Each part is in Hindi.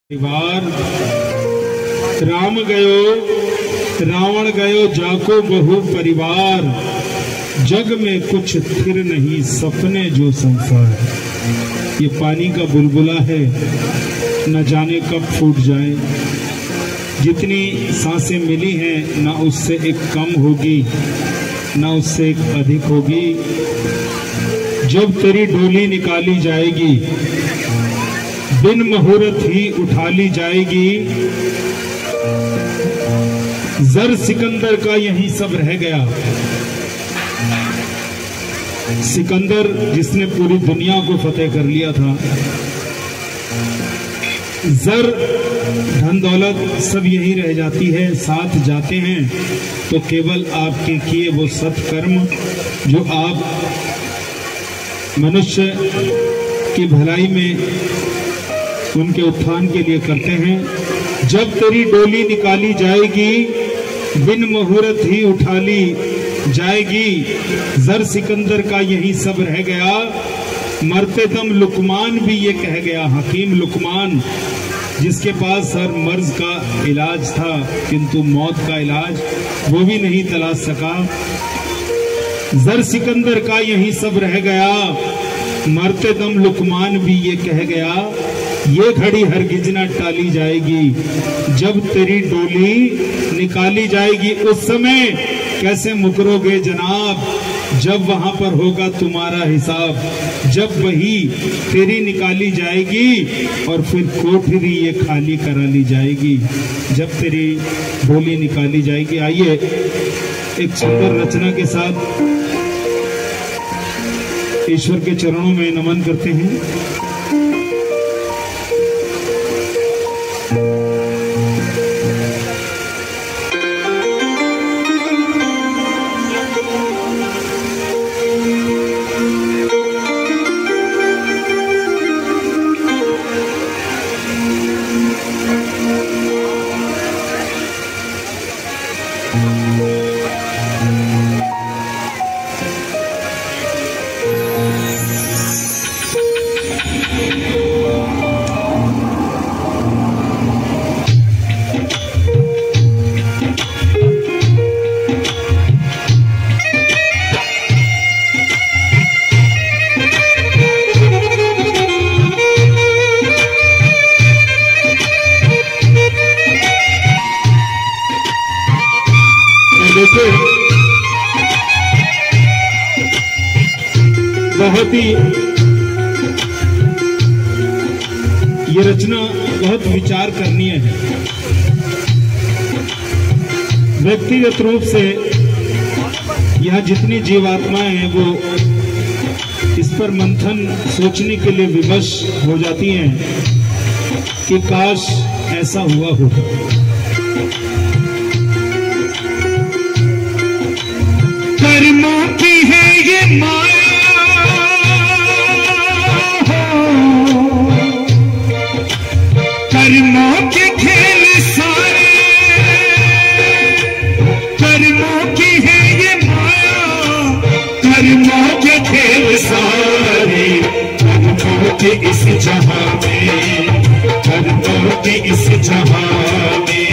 परिवार राम गयो रावण गयो जाको बहु परिवार, जग में कुछ फिर नहीं सपने जो संसार। ये पानी का बुलबुला है, न जाने कब फूट जाए। जितनी सांसें मिली हैं ना उससे एक कम होगी ना उससे एक अधिक होगी। जब तेरी डोली निकाली जाएगी बिन मुहूर्त ही उठा ली जाएगी। जर सिकंदर का यही सब रह गया। सिकंदर जिसने पूरी दुनिया को फतेह कर लिया था। जर धन दौलत सब यही रह जाती है, साथ जाते हैं तो केवल आपके किए वो सत्कर्म जो आप मनुष्य की भलाई में उनके उत्थान के लिए करते हैं। जब तेरी डोली निकाली जाएगी बिन मुहूर्त ही उठा ली जाएगी। जर सिकंदर का यही सब रह गया। मरते दम लुकमान भी ये कह गया। हकीम लुकमान जिसके पास हर मर्ज का इलाज था किंतु मौत का इलाज वो भी नहीं तलाश सका। जर सिकंदर का यही सब रह गया। मरते दम लुकमान भी ये कह गया। ये घड़ी हरगिज न टाली जाएगी। जब तेरी डोली निकाली जाएगी उस समय कैसे मुकरोगे जनाब, जब वहां पर होगा तुम्हारा हिसाब। जब वही तेरी निकाली जाएगी और फिर कोठरी ये खाली करा ली जाएगी। जब तेरी डोली निकाली जाएगी। आइए एक सुंदर रचना के साथ ईश्वर के चरणों में नमन करते हैं। बहुत ही ये रचना बहुत विचार करनी है। व्यक्तिगत रूप से यह जितनी जीवात्माएं हैं वो इस पर मंथन सोचने के लिए विवश हो जाती हैं कि काश ऐसा हुआ होता। कर्मों की है ये माया, कर्मों के खेल सारे, कर्मों की है ये माया, कर्मों के खेल सारे। कर्मों के इस जहां में, कर्मों के इस जहां में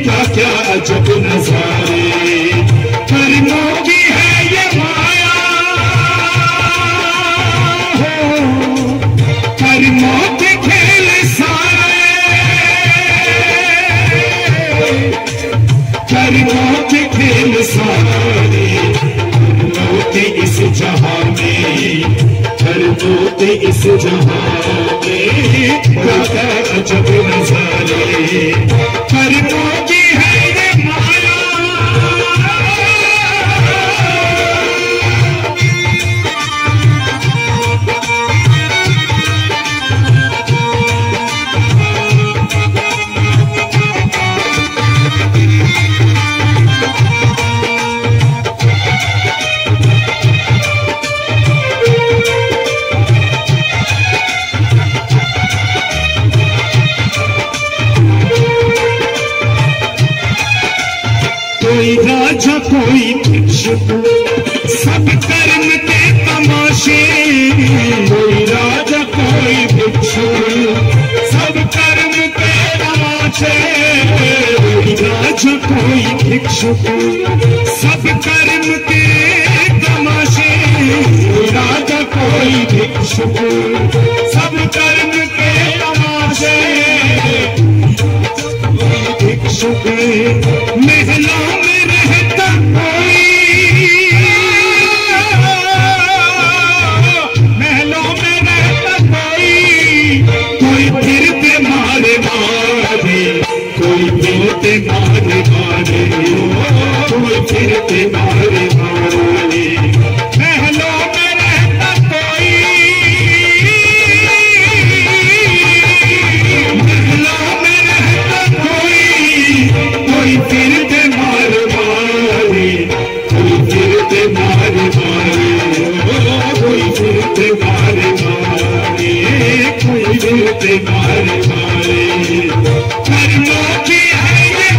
क्या क्या अजब नजारे। कर्मों की है ये माया, कर्मों के खेल सारे, कर्मों के खेल सारे। कर्मों के इस जहां में, कर्मों के इस जहां में क्या क्या अजब नजारे। कर्मों की है ये माया, कोई राजा कोई भिक्षुक सब कर्म के तमाशे। कोई राजा कोई भिक्षुक सब कर्म राजा कोई भिक्षुक सब कर्म के तमाशे, कोई राजा कोई भिक्षुक सब कर्म के तमाशे, भिक्षुक महलों में रहता कोई, महलों में रहता कोई फिरते मारे मारे, कोई फिरते मारे मारे, कोई फिरते मारे मारे, महलों में रहता कोई, महलों में रहता कोई फिरते मारे मारे, कोई फिरते मारे मारे, कोई फिरते मारे मारे, कोई फिरते मारे मारे, कर्मों की है ये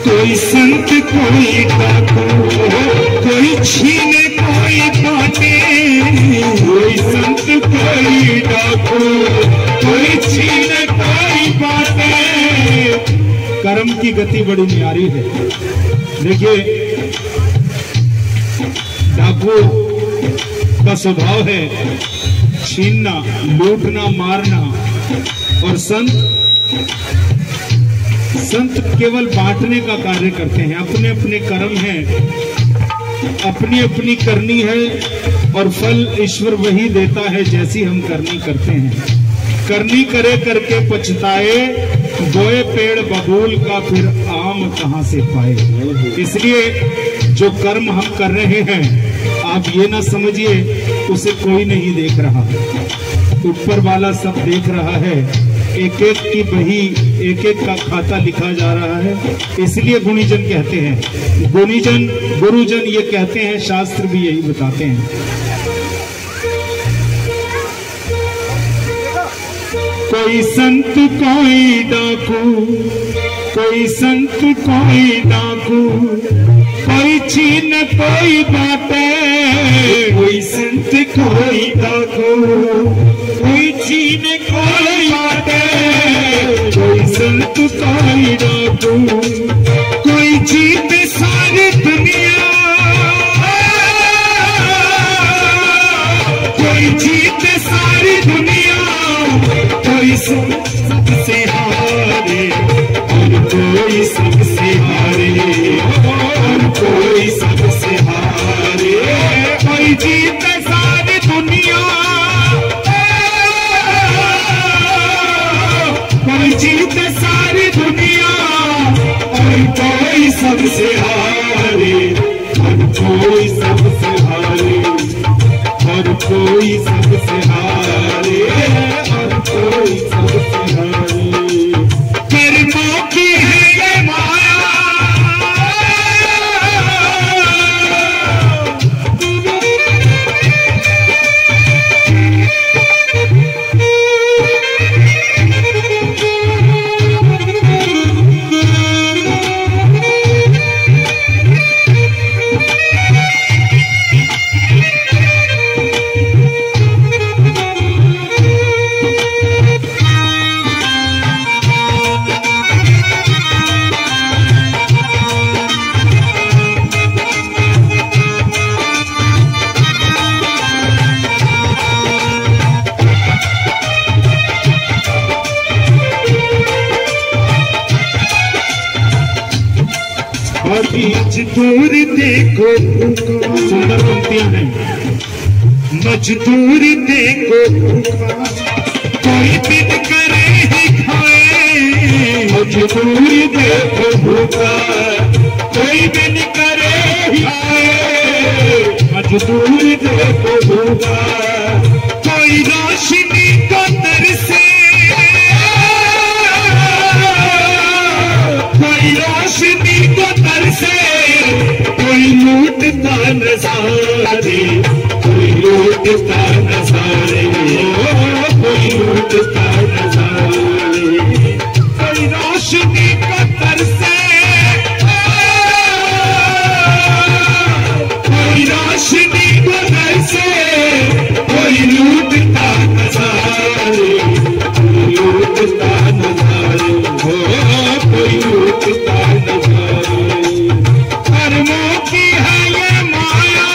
कोई संत कोई डाकू, कोई छीने कोई बाटे, कोई संत कोई डाकू, कोई छीने कोई बाटे। कर्म की गति बड़ी न्यारी है। देखिए, डाकू का स्वभाव है छीनना, लूटना, मारना, और संत केवल बांटने का कार्य करते हैं। अपने अपने कर्म हैं, अपनी अपनी करनी है, और फल ईश्वर वही देता है जैसी हम करनी करते हैं। करनी करे करके पछताए, बोए पेड़ बबूल का फिर आम कहां से पाए। इसलिए जो कर्म हम कर रहे हैं, आप ये ना समझिए उसे कोई नहीं देख रहा, ऊपर वाला सब देख रहा है। एक एक की बही, एक एक का खाता लिखा जा रहा है। इसलिए गुणीजन कहते हैं, गुणीजन गुरुजन ये कहते हैं, शास्त्र भी यही बताते हैं। कोई संत कोई डाकू, कोई संत कोई डाकू, कोई छीन कोई बाटे, कोई संत कोई डाकू, कोई छीन कोई बाटे, कोई संत कोई डाकू, कोई जीते सारी दुनिया, कोई जीते सारी दुनिया, कोई सबसे हारे, और कोई सबसे हारे, और कोई सबसे हारे, कोई जीते सारी दुनिया, कोई जीते सारी दुनिया, और कोई सबसे हारे, और कोई सबसे हारे, और कोई सबसे हारे, और कोई सबसे हारे। कर्मों की है ये माया, मजदूर देखो, सुंदर पंक्तियां हैं। मजदूर देखो कोई बिन करे ही खाए, मजदूर देखो भूखा कोई बिन करे ही खाए, मजदूर देखो भूखा कोई रोशनी लूटता नजारे, कोई लूटता नजारे, कोई रोशनी का तरसे, कोई रोशनी का तरसे, कोई लूटता नजारे, कोई लूटता नजारे, कोई लूटता नजारे। कर्मों की है ये माया,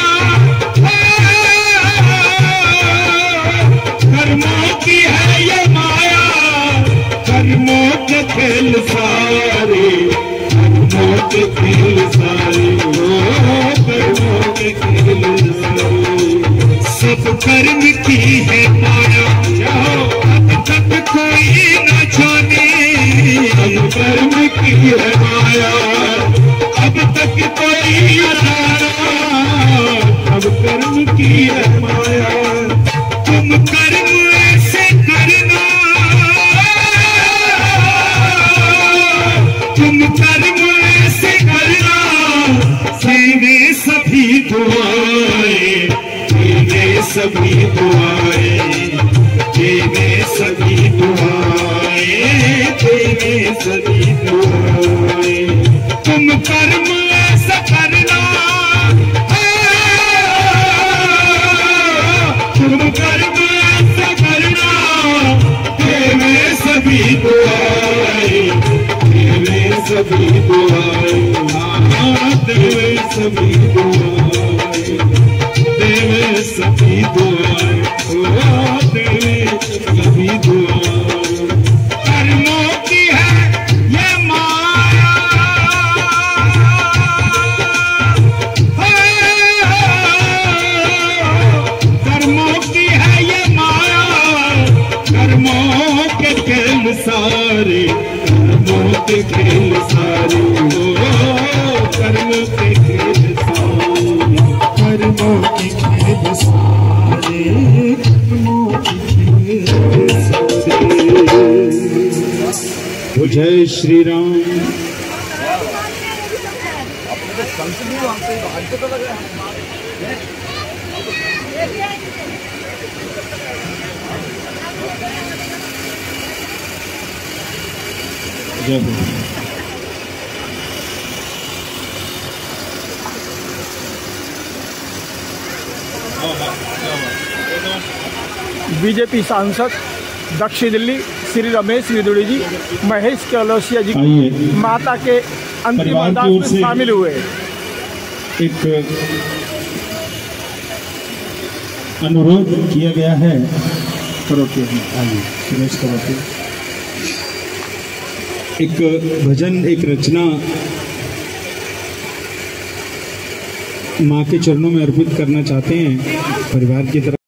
कर्मों की है ये माया, कर्मों के खेल सारे, कर्मों के खेल सारे, कर्मों के खेल सारे। सब कर्म की है माया, अब तक कोई न जाने, सब कर्म की है माया, अब तक कोई न जाना, सब कर्म की है माया। तुम कर्म ऐसे करना, तुम कर्म ऐसे करना, देवे सभी दुआएं, देवे सभी दुआएं, देवे सभी दुआएं, देवे सभी दुआएं। तुम कर्म ऐसा करना, तुम कर्म ऐसा करना, देवे सभी दुआएं, देवे सभी दुआएं, देवे सभी दुआएं, देवे सभी दुआएं, देवे सभी दुआएं। कर्मों की है ये माया, कर्मों की है ये माया, कर्मों के खेल सारे, कर्मों के खेल सारे, कर्मों के खेल सारे, कर्मों के खेल सारे, कर्मों के खेल सारे। जय श्री राम। जय हो। बीजेपी सांसद दक्षिण दिल्ली श्री रमेश विदुड़ी जी महेश कलौसिया जी माता के अंतिम अरदास में शामिल हुए। एक अनुरोध किया गया है, करो के आइए सुरेश करो के। एक भजन, एक रचना माँ के चरणों में अर्पित करना चाहते हैं परिवार की तरफ।